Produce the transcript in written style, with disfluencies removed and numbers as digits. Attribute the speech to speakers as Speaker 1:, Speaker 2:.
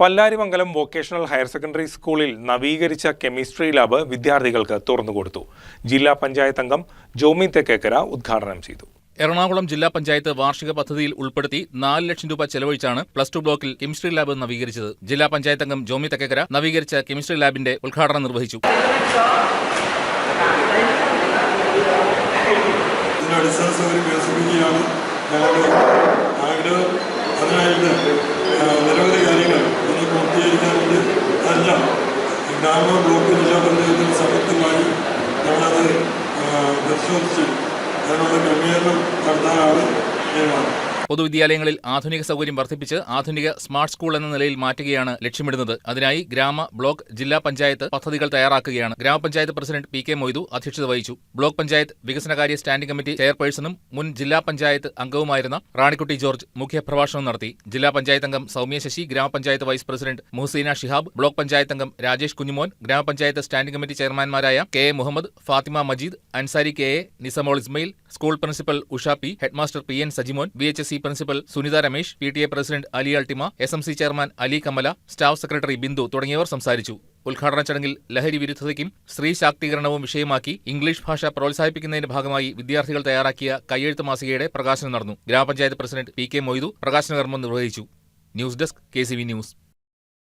Speaker 1: Pallarimangalam vocational higher secondary സ്കൂളിൽ നവീകരിച്ച chemistry lab വിദ്യാർത്ഥികൾക്ക് തുറന്നുകൊടുത്തു. ജില്ലാ പഞ്ചായത്ത് അംഗം ജോമി തെക്കേക്കര ഉദ്ഘാടനം ചെയ്തു.
Speaker 2: എറണാകുളം ജില്ലാ പഞ്ചായത്ത് വാർഷിക പദ്ധതിയിൽ ഉൾപ്പെടുത്തി 4 ലക്ഷം രൂപ ചെലവഴിച്ചാണ് +2 ബ്ലോക്കിൽ കെമിസ്ട്രി ലാബ് നവീകരിച്ചത്. ജില്ലാ പഞ്ചായത്ത് അംഗം ജോമി തെക്കേക്കര നവീകരിച്ച കെമിസ്ട്രി ലാബിന്റെ ഉദ്ഘാടനം നിർവഹിച്ചു.
Speaker 3: നിരവധി കാര്യങ്ങൾ ഇനി പൂർത്തീകരിക്കാനുണ്ട്. അതെല്ലാം ഗ്രാമ ബ്ലോക്ക് ജില്ലാ പഞ്ചായത്തിൽ സംയുക്തമായി നമ്മളത് പരിശോധിച്ച് അതിനുള്ള ക്രമീകരണം നടത്താനാണ് തീരുമാനം.
Speaker 2: പൊതുവിദ്യാലയങ്ങളിൽ ആധുനിക സൗകര്യം വർദ്ധിപ്പിച്ച് ആധുനിക സ്മാർട്ട് സ്കൂൾ എന്ന നിലയിൽ മാറ്റുകയാണ് ലക്ഷ്യമിടുന്നത്. അതിനായി ഗ്രാമ, ബ്ലോക്ക്, ജില്ലാ പഞ്ചായത്ത് പദ്ധതികൾ തയ്യാറാക്കുകയാണ്. ഗ്രാമപഞ്ചായത്ത് പ്രസിഡന്റ് പി.കെ. മൊയ്തു അധ്യക്ഷത വഹിച്ചു. ബ്ലോക്ക് പഞ്ചായത്ത് വികസനകാര്യ സ്റ്റാൻഡിംഗ് കമ്മിറ്റി ചെയർപേഴ്സണും മുൻ ജില്ലാ പഞ്ചായത്ത് അംഗവുമായിരുന്ന റാണിക്കുട്ടി ജോർജ് മുഖ്യപ്രഭാഷണം നടത്തി. ജില്ലാ പഞ്ചായത്ത് അംഗം സൗമ്യ ശശി, ഗ്രാമപഞ്ചായത്ത് vice president Muhaseena Shihab, block panchayat അംഗം രാജേഷ് കുഞ്ഞുമോൻ, ഗ്രാമപഞ്ചായത്ത് സ്റ്റാൻഡിംഗ് കമ്മിറ്റി ചെയർമാൻമാരായ K A Muhammad, Fathima Majeed, Ansari K A, Nisamol Ismail, school principal Usha P, headmaster P N Sajimon, VHSE principal Sunitha Ramesh, PTA president Ali Ultima, SMC chairman Ali Kamala, staff secretary Bindu തുടങ്ങിയവർ സംസാരിച്ചു. ഉദ്ഘാടന ചടങ്ങിൽ ലഹരി വിരുദ്ധതയ്ക്കും സ്ത്രീ ശാക്തീകരണവും വിഷയമാക്കി ഇംഗ്ലീഷ് ഭാഷ പ്രോത്സാഹിപ്പിക്കുന്നതിന്റെ ഭാഗമായി വിദ്യാർത്ഥികൾ തയ്യാറാക്കിയ കയ്യെഴുത്ത് മാസികയുടെ പ്രകാശനം നടന്നു. ഗ്രാമപഞ്ചായത്ത് പ്രസിഡന്റ് പി.കെ. മൊയ്തു പ്രകാശന കർമ്മം നിർവഹിച്ചു. News desk KCV news.